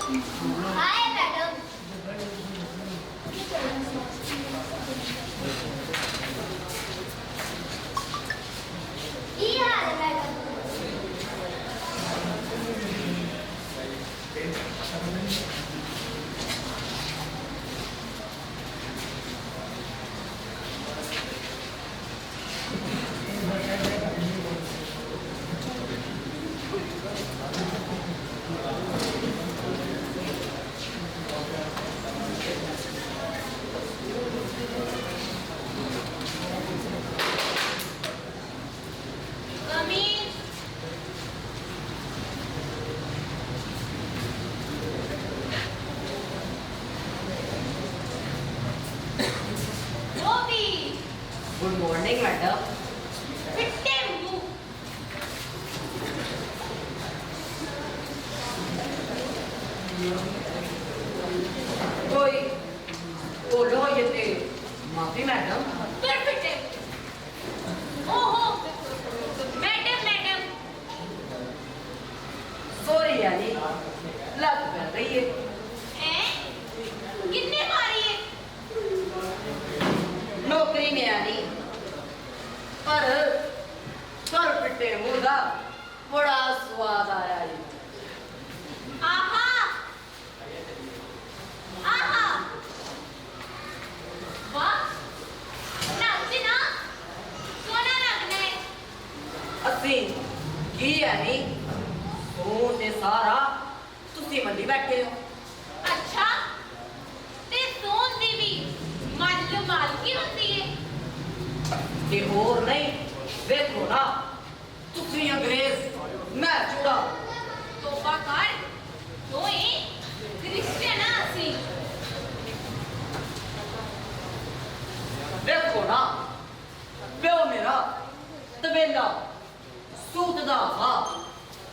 Hi madam. ये हाल है madam. Good morning madam. कोई बोलो ये थे माफी मैडम। ओहो मैडम मैडम। सॉरी यानी लग कर रही है। कितने मारी है? नौकरी में यानी पर सर पिटे मुर्गा बड़ा स्वाद आया है। आहा आहा वाह नाची ना सोना लगना है। ਅਸੀਂ ਕੀ यानी ਸੋਨ ਤੇ ਸਾਰਾ ਤੁਸੀਂ ਮੰਡੀ ਬੈਠੇ ਹੋ। अच्छा ते सोन दी भी मल मालकी होती है। ਤੇ ਹੋਰ ਨਹੀਂ ਵੇਖੋ ਨਾ ਤੁਸੀਂ ਅੰਗਰੇਜ਼ ਮੈਂ ਚੂੜਾ। तोबा कर तोए क्रिश्चियन आसी। ਵੇਖੋ ਨਾ ਪਿਓ ਮੇਰਾ ਤਬੇਲਾ ਸੂਤ ਦਾ ਹਾ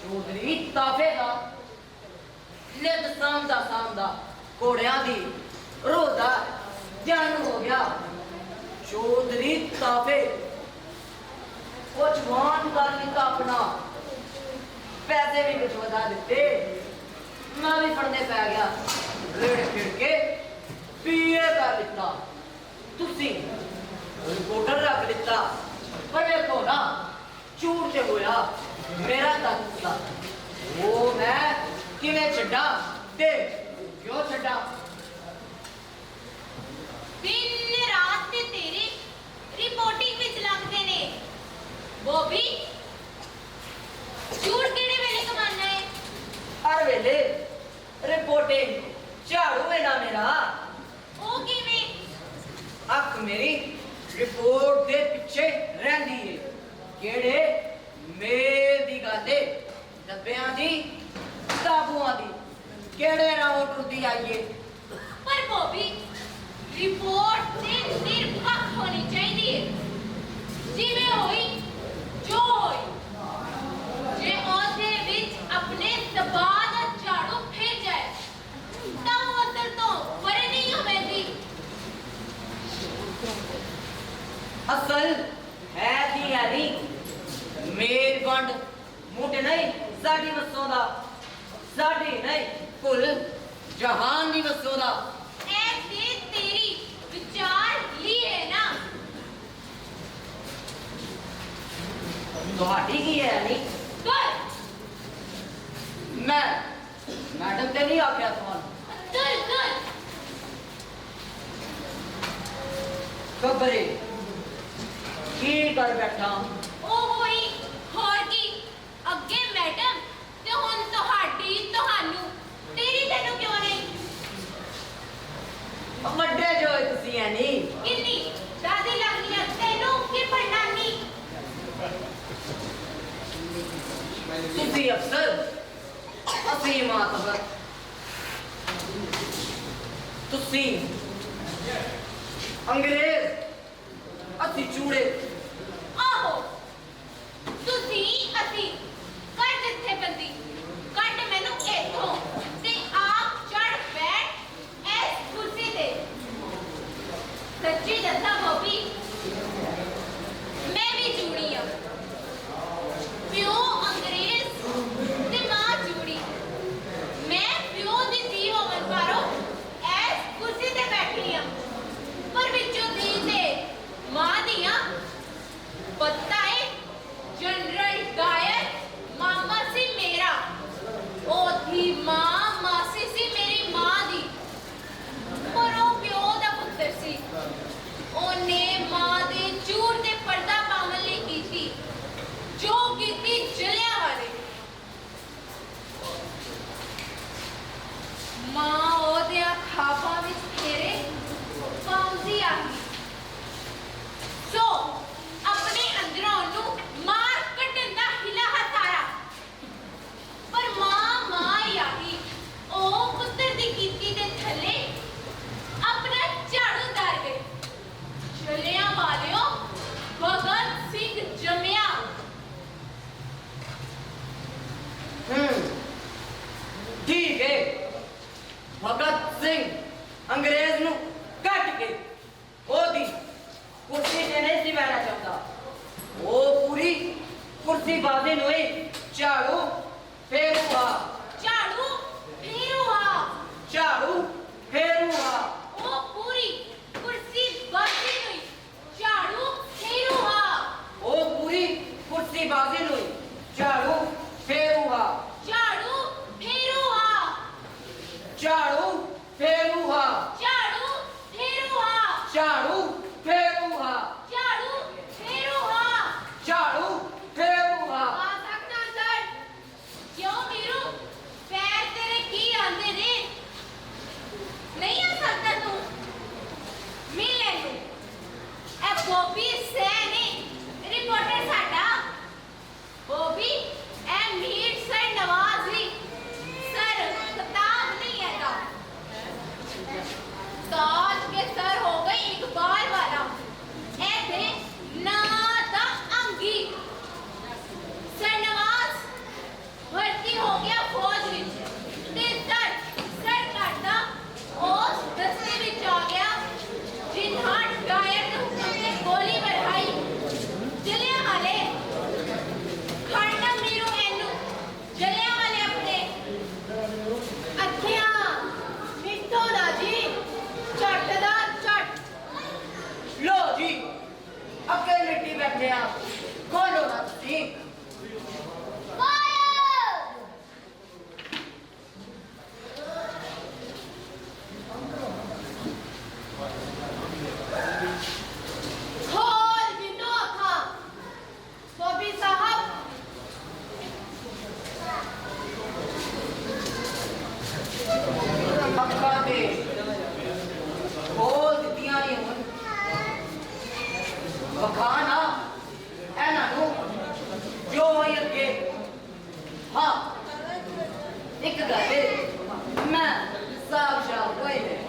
ਚੌਧਰੀ ਤਾਫੇ ਦਾ ਲਿਦ ਸਾਂਦਾ ਘੋੜਿਆਂ ਦੀ ਰੋਦਾ ਜਨਮ ਹੋ ਗਿਆ। ਚੌਧਰੀ ਤਾਫੇ ਉਹ ਜਵਾਨ ਕਰ ਲਿੱਤਾ ਆਪਣਾ ਪੈਸੇ ਵੀ ਕੁਝ ਵਧਾ ਦਿੱਤੇ ਮੈਂ ਵੀ ਫੜਨੇ ਪੈ ਗਿਆ ਰੇੜ ਖਿੜ ਕੇ ਪੀਏ ਕਰ ਲਿੱਤਾ ਤੁਸੀਂ ਰਿਪੋਰਟਰ ਰੱਖ ਦਿੱਤਾ ਪਰ ਵੇਖੋ ਨਾ ਝੂਠ ਤੇ ਹੋਇਆ ਮੇਰਾ ਤਾਂ ਉਹ ਮੈਂ ਕਿਵੇਂ ਛੱਡਾਂ ਤੇ ਕਿਉਂ ਛੱਡਾਂ। दिन रात ते तेरे रिपोर्टिंग विच लगदे ने। बॉबी झूठ केड़े वेले कमाना है? हर वेले रिपोर्टिंग झाड़ू है ना मेरा। ओ किवें? अख मेरी रिपोर्ट दे पिछे रहंदी है। केड़े मेल दी गल है डब्बियां दी किताबुआं दी केड़े राहों टुरदी आई है। पर बॉबी रिपोर्ट ते निरपक्ष होनी चाहिए। जिवें होई जो होई जे ओदे विच अपने दबाव दा झाड़ू फिर जाए तां उधर तो परे नहीं होवेगी। असल है दी यानी मेल वंड मुंड नहीं साडी वसों दा साडी नहीं कुल जहान दी वसों दा। ऐसे तेरी विचार ली है ना। ਤੁਹਾਡੀ ਕੀ ਹੈ ਨੀ कर ਮੈਂ ਮੈਡਮ ਤੇ ਨਹੀਂ ਆਖਿਆ ਤੁਹਾਨੂੰ कर कर ਖਬਰੇ ਕੀ ਕਰ ਬੈਠਾ ओ होई होर की अगे मैडम ते हुन तोहाडी तोहानू तेरी तैनू क्यों नहीं? ਵੱਡੇ ਜੋ ਤੁਸੀਂ ਐ ਨੀ किन्नी दादी लगनी है तैनू की पढ़नानी? ਤੁਸੀਂ ਅਫਸਰ ਅਸੀਂ ਮਾਤਬਰ ਤੁਸੀਂ ਅੰਗਰੇਜ਼ ਅਸੀਂ ਚੂੜੇ। आहो तुसी असी कर जिथे बंदी कट मैनू इथों ते आप चढ़ बैठ इस कुर्सी ते। सच्ची दसा बॉबी मैं भी चूड़ी आ। प्यो अंग्रेज ते मां चूड़ी। मैं प्यो दी ਠੀਕ ਹੈ ਭਗਤ ਸਿੰਘ ਅੰਗਰੇਜ਼ ਨੂੰ ਕੱਟ ਕੇ ਉਹਦੀ ਕੁਰਸੀ ਤੇ ਨਹੀਂ ਸੀ ਬਹਿਣਾ ਚਾਹੁੰਦਾ ਉਹ ਪੂਰੀ ਕੁਰਸੀ ਬਾਜ਼ੀ ਨੂੰ ਹੀ ਝਾੜੂ ਫੇਰੂਗਾ ਝਾੜੂ ਫੇਰੂਗਾ ਝਾੜੂ ਫੇਰੂਗਾ ਉਹ ਪੂਰੀ ਕੁਰਸੀ ਬਾਜ਼ੀ ਨੂੰ ਝਾੜੂ ਫੇਰੂਗਾ ਉਹ ਪੂਰੀ ਕੁਰਸੀ ਬਾਜ਼ੀ ਨੂੰ ਹੀ ਝਾੜੂ ਫੇਰੂਗਾ ਝਾੜੂ ਫੇਰੂਗਾ ਝਾੜੂ ਫੇਰੂਗਾ ਝਾੜੂ ਫੇਰੂਗਾ ਝਾੜੂ ਫੇਰੂਗਾ ਝਾੜੂ ਫੇਰੂਗਾ ਝਾੜੂ ਫੇਰੂਗਾ ਆ ਸਕਦਾ ਸਰ ਕਿਉਂ ਵੀਰੂ ਪੈਰ ਤੇਰੇ ਕੀ ਆਂਦੇ ਨੇ ਨਹੀਂ ਆ ਸਕਦਾ ਤੂੰ ਮਿਲ ਲੈ ਨੂੰ ਇਹ ਬੋਬੀ ਸੈਣੀ ਰਿਪੋਰਟਰ ਸਾਡਾ ਬੋਬੀ ਇਹ ਮੀਰ ਸਰ ਨਵਾਜ਼ੀ ਸਰ ਕਿਤਾਬ ਨਹੀਂ ਹੈਗਾ ताज के सर हो गई इकबाल वाला ऐसे ना दा अंगी सरनवाज भर्ती हो गया फौज विच ते सर करदा उस दस्ते विच आ गया जिन्हां डायर दे हुक्म ते गोली बढ़ाई जलियां वाले खड़ना मीरू एनु जलियां वाले अपने अखियां मिठो दा जी ਝੱਟ ਦਾ ਝੱਟ ਲੋ ਜੀ ਅੱਗੇ ਮਿੱਟੀ ਬੈਠੇ ਆ ਖੋਲੋ ਨਾ ਤੁਸੀਂ खोल बिनो था बॉबी साहब ਅੱਖਾਂ ਤੇ ਖੋਲ ਦਿੱਤੀਆਂ ਨੇ ਹੁਣ ਵਖਾਣਾ ਇਹਨਾਂ ਨੂੰ ਜੋ ਹੋਈ ਅੱਗੇ ਹਾਂ ਇੱਕ ਗੱਲ ਹੈ ਮੈਂ ਸਾਫ ਸ਼ਾਫ ਕੋਈ ਨਹੀਂ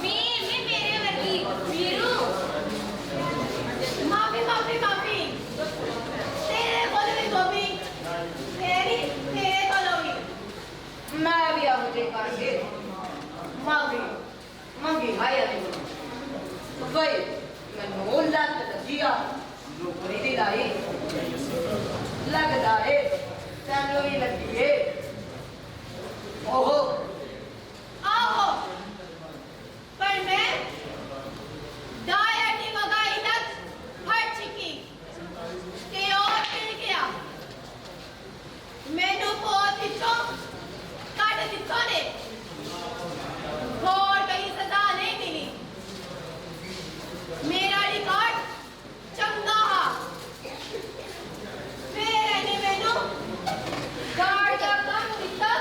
मी मेरे वर्गी वीरू माफी तेरे कोल भी बॉबी तेरे कोल भी मैं भी अब जे करके माफी मंगी हाय नहीं भाई मैं लत लगिया नौकरी दी लाई लगदा है तैनू भी लगी है ओहो आओ पर मैं डायर दी मगाई तक हट चुकी ते और फिर गया मैनू बहुत विचों कट दित्तो ने और कहीं सजा नहीं मिली मेरा रिकॉर्ड चंगा हा फिर इन्हें मैनू गार्ड का काम दिता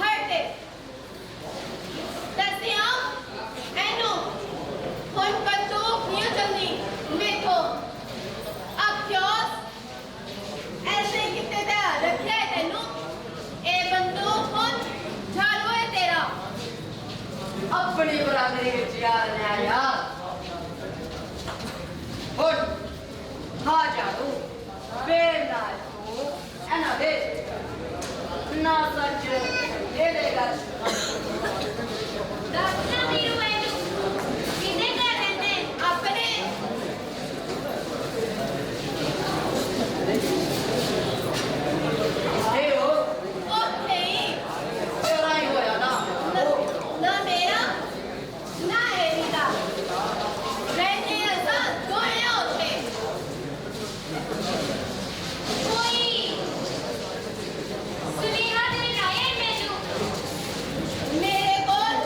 घर ते दसिया मैनू हुन बंदूक नहीं चलनी मेथो अफसोस ऐसे किते दा रखिया है तेनू ए बंदूक हुन झाड़ू है तेरा अपनी बरादरी विच यार ने आया हुन हा जादू बेर ना तू एना दे ना सच ये देगा दसना वीरू मैनू किने घर रहंदे अपने ए हो ओथे ही तेरा ही होया ना ना मेरा ना एरिका रहते ऐसा दोने होते कोई सुनेहा दे लाए मैनू मेरे कोल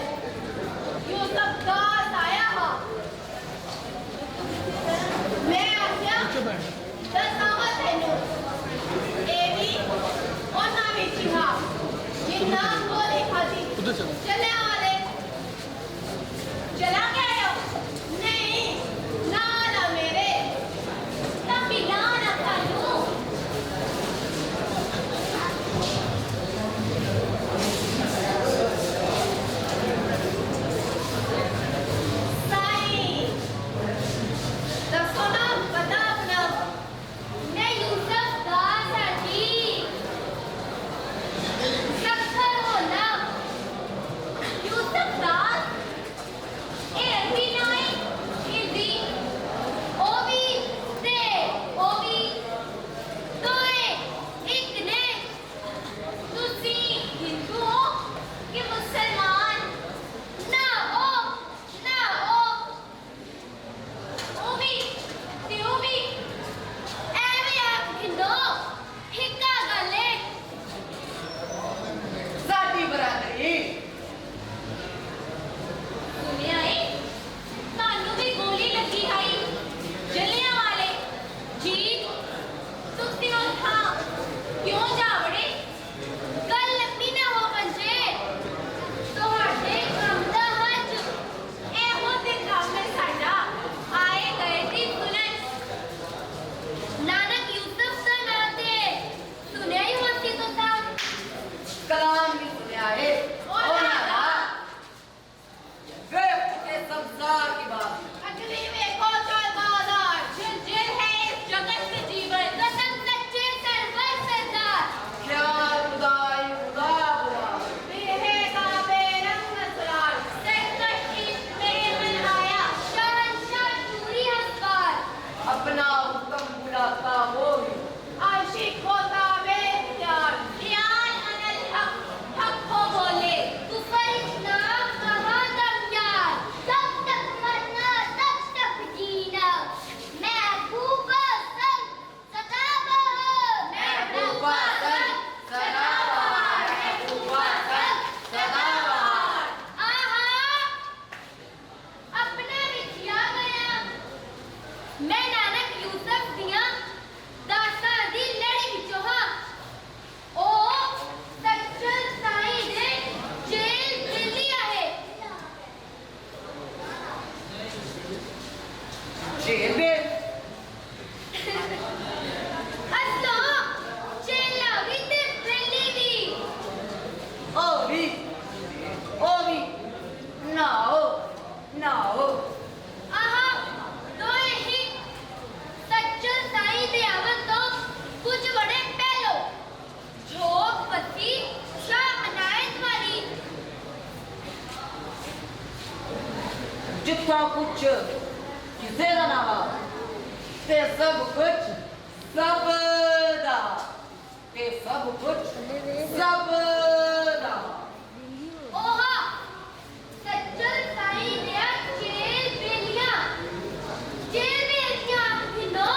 जिथा कुछ किसे दा नावा ते सब कुछ सबदा ते सब कुछ सबदा ओहा सज्जन साईं ने जेल बेलियां आखिनो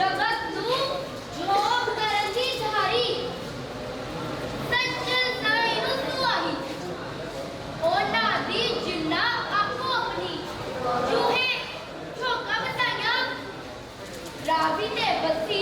जगत नू झोंक करन दी धारी सज्जन साईं नू सुआही ओना दी जिन्ना आपो अपनी चूहे झोंका बताया रावी ते बसी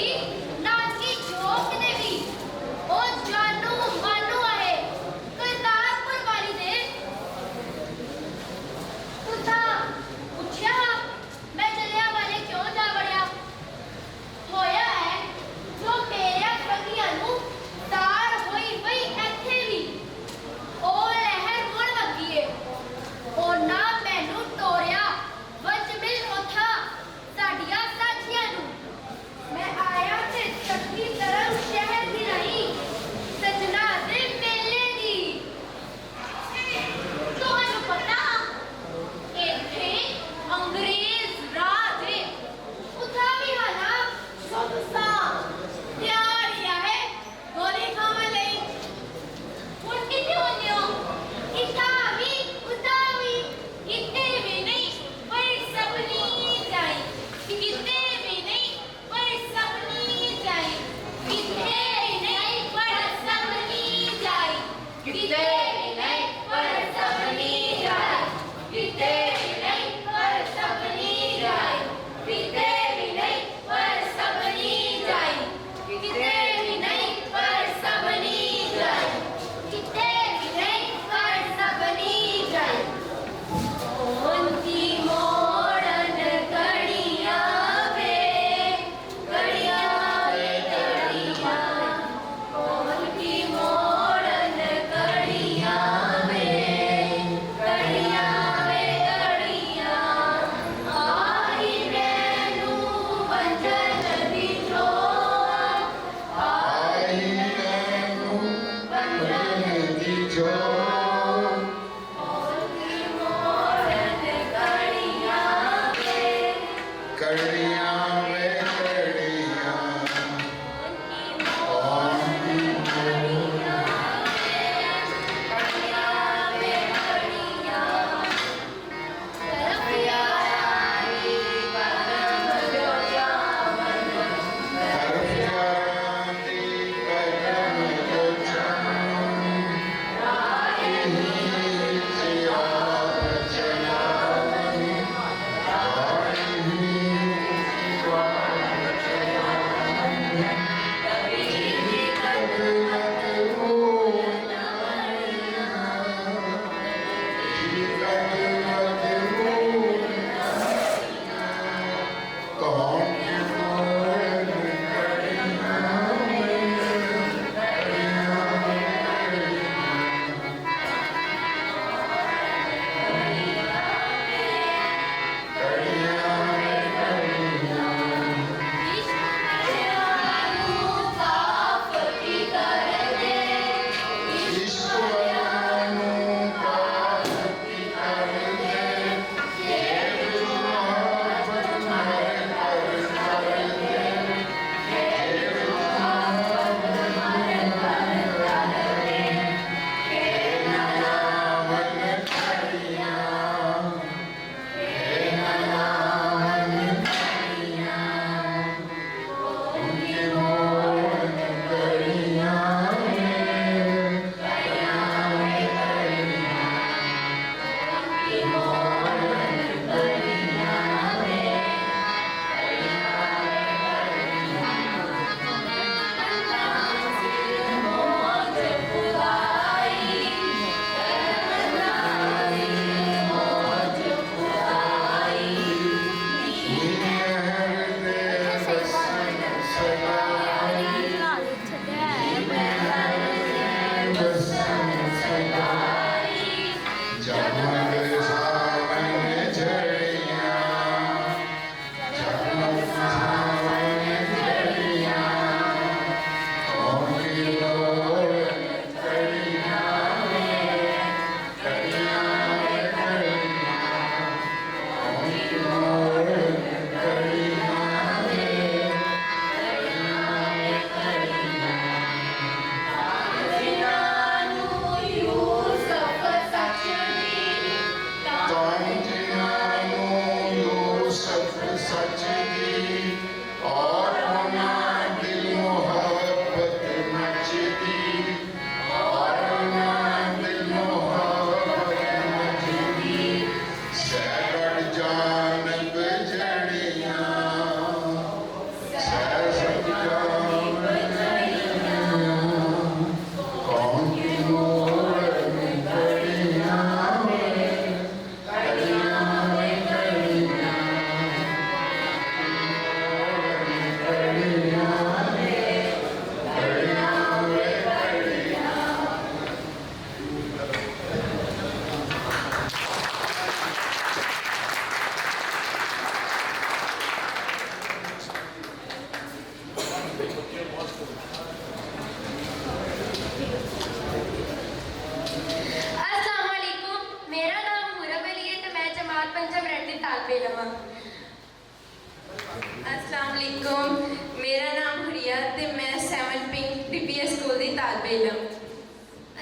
इल्म।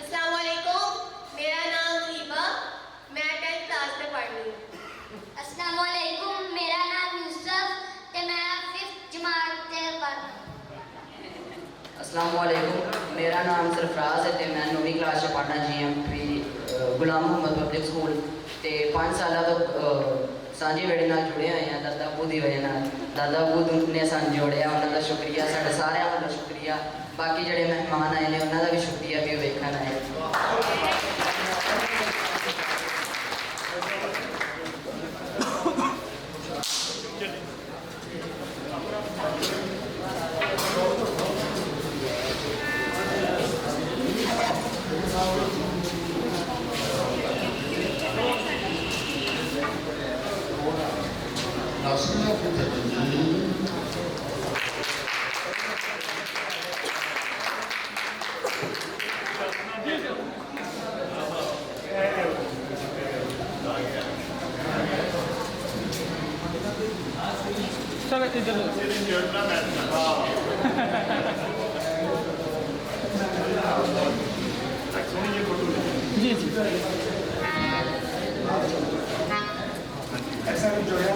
अस्सलाम वालेकुम, मेरा नाम हिबा, मैं 10th क्लास में पढ़ रही हूँ। अस्सलाम वालेकुम, मेरा नाम यूसुफ ते मैं 5th जमात ते पढ़। अस्सलाम वालेकुम, मेरा नाम सरफराज है ते मैं 9वीं क्लास च पढ़ना GMP गुलाम मोहम्मद पब्लिक स्कूल ते 5 साल तो सांझे वेड़े नाल जुड़े हुए हैं दादा अबू की वजह नाल। दादा अबू ने सानू जोड़िया, उन्होंने शुक्रिया, साढ़े सारे का शुक्रिया। बाकी जोड़े मेहमान आए हैं उन्होंने भी शुक्रिया कि वेखन आए। चलो इधर जी जी ऐसा कुछ जो है